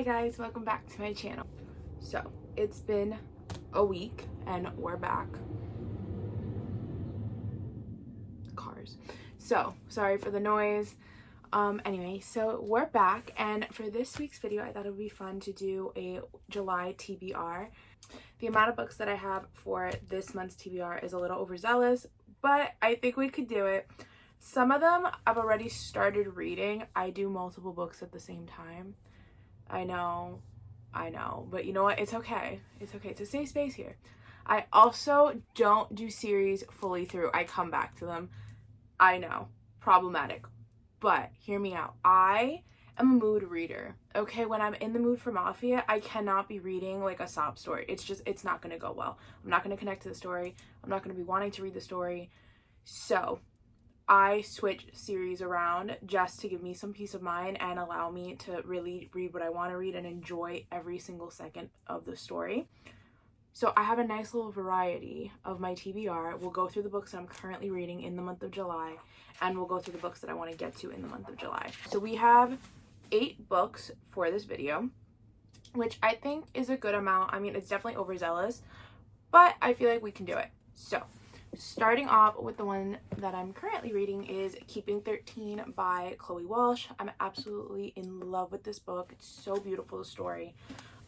Hi guys, welcome back to my channel. So it's been a week and we're back. Cars. So sorry for the noise. Anyway, so we're back, and for this week's video I thought it would be fun to do a July TBR. The amount of books that I have for this month's TBR is a little overzealous, but I think we could do it. Some of them I've already started reading. I do multiple books at the same time. I know, but you know what? It's okay. It's okay. It's a safe space here. I also don't do series fully through. I come back to them. I know, problematic, but hear me out. I am a mood reader, okay? When I'm in the mood for Mafia, I cannot be reading like a sob story. It's not gonna go well. I'm not gonna connect to the story. I'm not gonna be wanting to read the story. So I switch series around just to give me some peace of mind and allow me to really read what I want to read and enjoy every single second of the story. So I have a nice little variety of my TBR. We'll go through the books that I'm currently reading in the month of July, and we'll go through the books that I want to get to in the month of July. So we have 8 books for this video, which I think is a good amount. I mean, it's definitely overzealous, but I feel like we can do it. So starting off with the one that I'm currently reading is Keeping 13 by Chloe Walsh. I'm absolutely in love with this book. It's so beautiful, the story.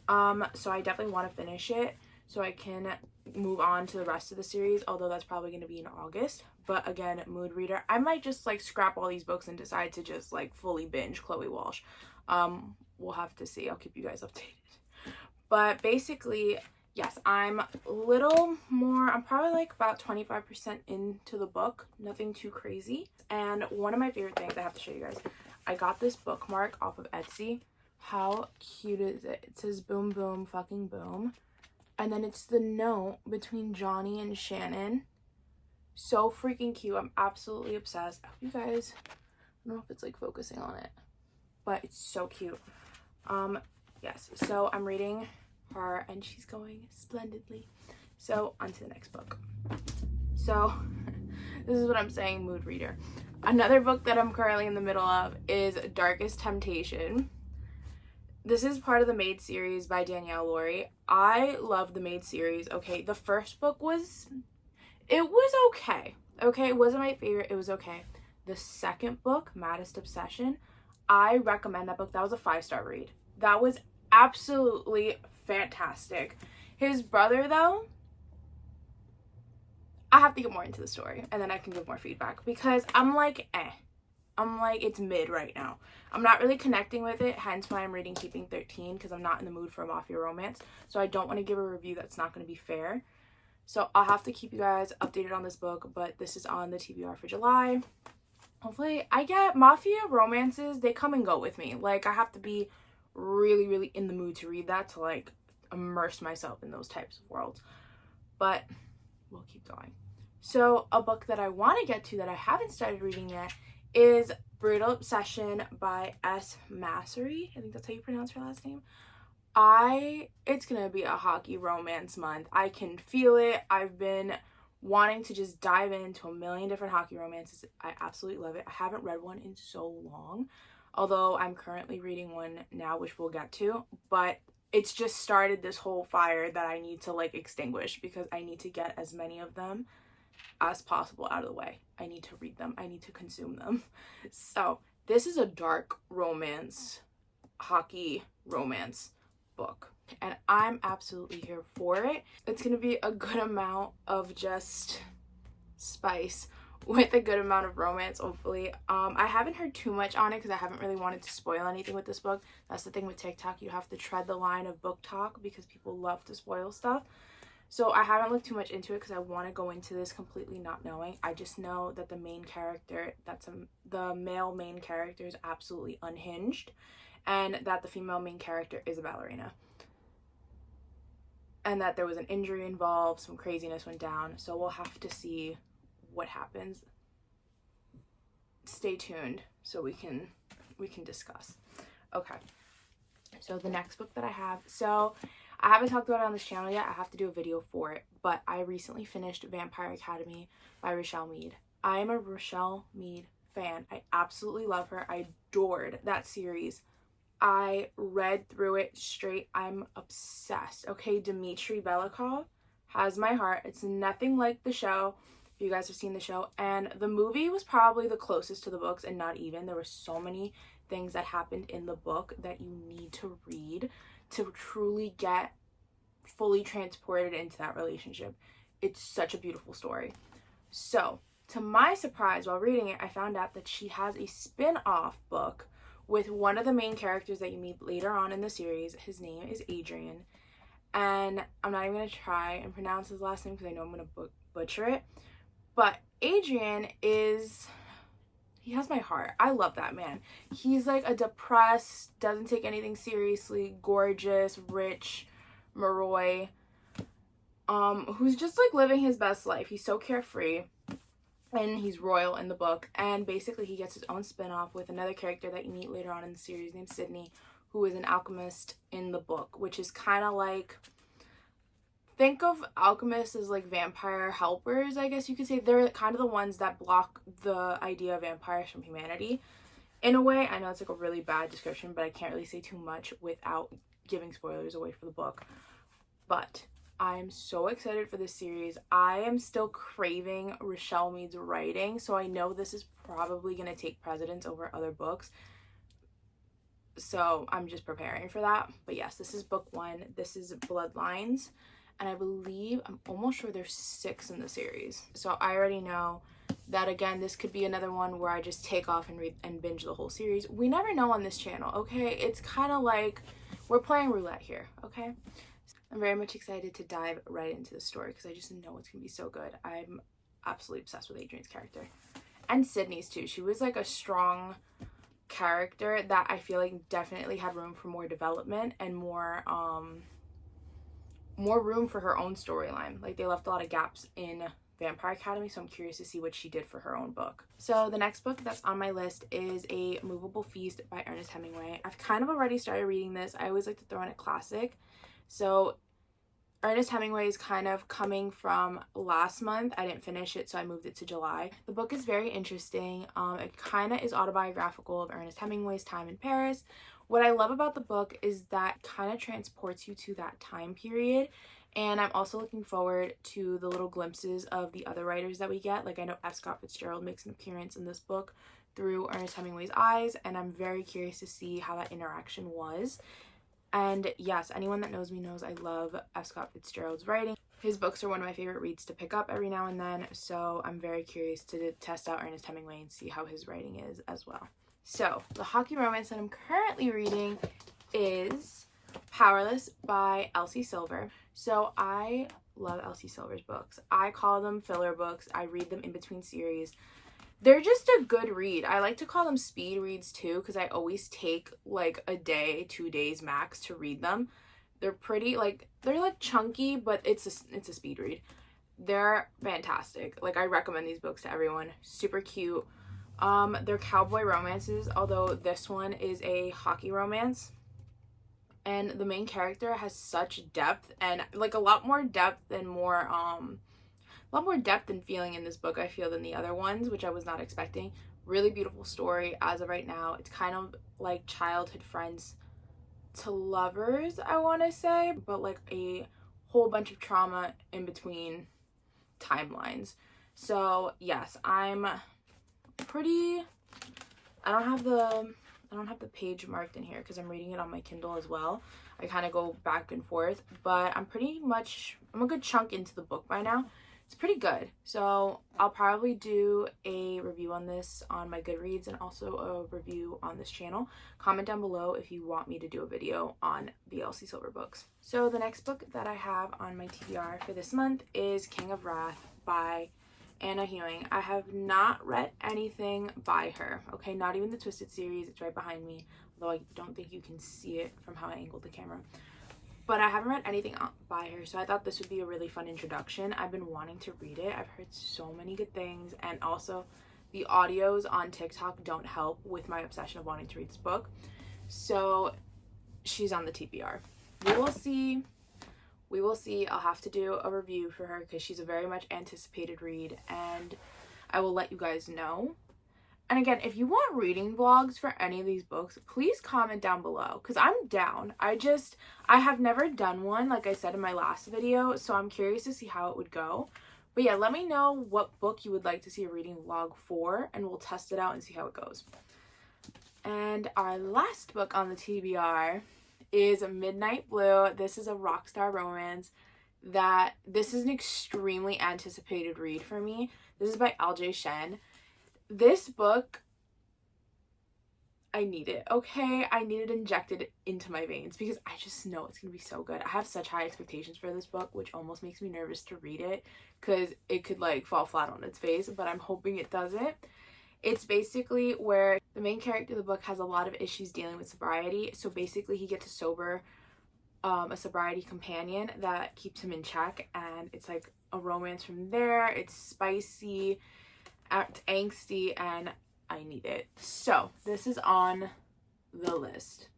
So I definitely want to finish it so I can move on to the rest of the series, although that's probably going to be in August. But again, mood reader. I might just like scrap all these books and decide to just like fully binge Chloe Walsh. We'll have to see. I'll keep you guys updated. But basically, yes, I'm probably like about 25% into the book, nothing too crazy. And one of my favorite things I have to show you guys, I got this bookmark off of Etsy. How cute is it? It says boom, boom, fucking boom. And then it's the note between Johnny and Shannon. So freaking cute. I'm absolutely obsessed. I hope you guys, I don't know if it's like focusing on it, but it's so cute. Yes, so I'm reading her and she's going splendidly. So on to the next book. So this is what I'm saying, mood reader. Another book that I'm currently in the middle of is Darkest Temptation. This is part of the Maid series by Danielle Laurie. I love the Maid series. Okay, the first book was okay. Okay, it wasn't my favorite. It was okay. The second book, Maddest Obsession, I recommend that book. That was a 5-star read. That was absolutely fantastic. His brother, though, I have to get more into the story and then I can give more feedback, because I'm like, it's mid right now. I'm not really connecting with it, hence why I'm reading Keeping 13, because I'm not in the mood for a mafia romance. So I don't want to give a review that's not going to be fair. So I'll have to keep you guys updated on this book, but this is on the TBR for July. Hopefully, I get mafia romances, they come and go with me. Like, I have to be really, really in the mood to read that, to like immerse myself in those types of worlds. But we'll keep going. So a book that I want to get to that I haven't started reading yet is Brutal Obsession by S. Massery. I think that's how you pronounce her last name. It's gonna be a hockey romance month. I can feel it. I've been wanting to just dive into a million different hockey romances. I absolutely love it. I haven't read one in so long, although I'm currently reading one now, which we'll get to, but it's just started this whole fire that I need to like extinguish, because I need to get as many of them as possible out of the way. I need to read them. I need to consume them. So this is a dark romance, hockey romance book, and I'm absolutely here for it. It's gonna be a good amount of just spice with a good amount of romance, hopefully. I haven't heard too much on it because I haven't really wanted to spoil anything with this book. That's the thing with TikTok, you have to tread the line of book talk because people love to spoil stuff. So I haven't looked too much into it because I want to go into this completely not knowing. I just know that the main character, the male main character, is absolutely unhinged, and that the female main character is a ballerina, and that there was an injury involved, some craziness went down. So we'll have to see what happens. Stay tuned so we can discuss. Okay, so the next book that I have, so I haven't talked about it on this channel yet. I have to do a video for it, but I recently finished Vampire Academy by Rochelle Mead. I am a Rochelle Mead fan. I absolutely love her. I adored that series. I read through it straight. I'm obsessed. Okay, Dmitry Belikov has my heart. It's nothing like the show, if you guys have seen the show. And the movie was probably the closest to the books, and not even. There were so many things that happened in the book that you need to read to truly get fully transported into that relationship. It's such a beautiful story. So, to my surprise, while reading it, I found out that she has a spin-off book with one of the main characters that you meet later on in the series. His name is Adrian. And I'm not even going to try and pronounce his last name because I know I'm going to butcher it. But Adrian he has my heart. I love that man. He's like a depressed, doesn't take anything seriously, gorgeous, rich Moroi, who's just like living his best life. He's so carefree. And he's royal in the book. And basically he gets his own spin-off with another character that you meet later on in the series named Sydney, who is an alchemist in the book, which is kind of like, think of alchemists as like vampire helpers, I guess you could say. They're kind of the ones that block the idea of vampires from humanity. In a way, I know it's like a really bad description, but I can't really say too much without giving spoilers away for the book. But I'm so excited for this series. I am still craving Rochelle Mead's writing, so I know this is probably going to take precedence over other books. So I'm just preparing for that. But yes, this is book 1. This is Bloodlines. And I believe, I'm almost sure there's 6 in the series. So I already know that, again, this could be another one where I just take off and read and binge the whole series. We never know on this channel, okay? It's kind of like we're playing roulette here, okay? I'm very much excited to dive right into the story because I just know it's going to be so good. I'm absolutely obsessed with Adrian's character. And Sydney's too. She was like a strong character that I feel like definitely had room for more development and more room for her own storyline. Like, they left a lot of gaps in Vampire Academy, so I'm curious to see what she did for her own book. So the next book that's on my list is A Movable Feast by Ernest Hemingway. I've kind of already started reading this. I always like to throw in a classic. So Ernest Hemingway is kind of coming from last month. I didn't finish it, so I moved it to July. The book is very interesting. It kind of is autobiographical of Ernest Hemingway's time in Paris. What I love about the book is that it kind of transports you to that time period. And I'm also looking forward to the little glimpses of the other writers that we get. Like, I know F. Scott Fitzgerald makes an appearance in this book through Ernest Hemingway's eyes, and I'm very curious to see how that interaction was. And yes, anyone that knows me knows I love F. Scott Fitzgerald's writing. His books are one of my favorite reads to pick up every now and then, so I'm very curious to test out Ernest Hemingway and see how his writing is as well. So, the hockey romance that I'm currently reading is Powerless by Elsie Silver. So, I love Elsie Silver's books. I call them filler books. I read them in between series. They're just a good read. I like to call them speed reads too, because I always take like a day, 2 days max to read them. They're pretty, like, they're like chunky, but it's a speed read. They're fantastic. Like, I recommend these books to everyone. Super cute. They're cowboy romances, although this one is a hockey romance. And the main character has such depth, and like a lot more depth and feeling in this book, I feel, than the other ones, which I was not expecting. Really beautiful story as of right now. It's kind of like childhood friends to lovers, I want to say, but like a whole bunch of trauma in between timelines. So yes, I'm pretty, I don't have the page marked in here because I'm reading it on my Kindle as well. I kind of go back and forth, but I'm a good chunk into the book by now. It's pretty good. So I'll probably do a review on this on my Goodreads and also a review on this channel. Comment down below if you want me to do a video on the Elsie Silver books. So the next book that I have on my TBR for this month is King of Wrath by Anna Hewing. I have not read anything by her, okay? Not even the Twisted series. It's right behind me, although I don't think you can see it from how I angled the camera. But I haven't read anything by her, so I thought this would be a really fun introduction. I've been wanting to read it. I've heard so many good things, and also the audios on TikTok don't help with my obsession of wanting to read this book. So she's on the TBR. We will see. We will see. I'll have to do a review for her because she's a very much anticipated read, and I will let you guys know. And again, if you want reading vlogs for any of these books, please comment down below because I'm down. I have never done one, like I said in my last video, so I'm curious to see how it would go. But yeah, let me know what book you would like to see a reading vlog for, and we'll test it out and see how it goes. And our last book on the TBR is Midnight Blue. This is a rockstar romance this is an extremely anticipated read for me. This is by LJ Shen. This book, I need it, okay? I need it injected into my veins because I just know it's gonna be so good. I have such high expectations for this book, which almost makes me nervous to read it because it could like fall flat on its face, but I'm hoping it doesn't. It's basically where the main character of the book has a lot of issues dealing with sobriety, so basically he gets a sobriety companion that keeps him in check, and it's like a romance from there. It's spicy, it's angsty, and I need it. So this is on the list.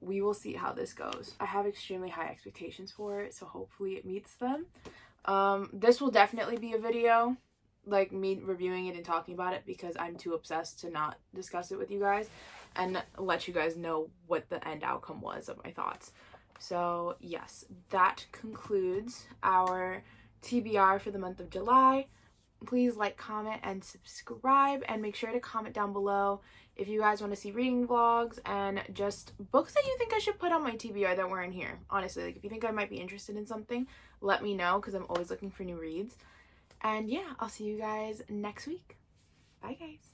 We will see how this goes. I have extremely high expectations for it, so hopefully it meets them. This will definitely be a video, like me reviewing it and talking about it, because I'm too obsessed to not discuss it with you guys and let you guys know what the end outcome was of my thoughts. So yes, that concludes our TBR for the month of July. Please like, comment, and subscribe, and make sure to comment down below if you guys want to see reading vlogs and just books that you think I should put on my TBR that weren't here. Honestly, like if you think I might be interested in something, let me know because I'm always looking for new reads. And yeah, I'll see you guys next week. Bye guys.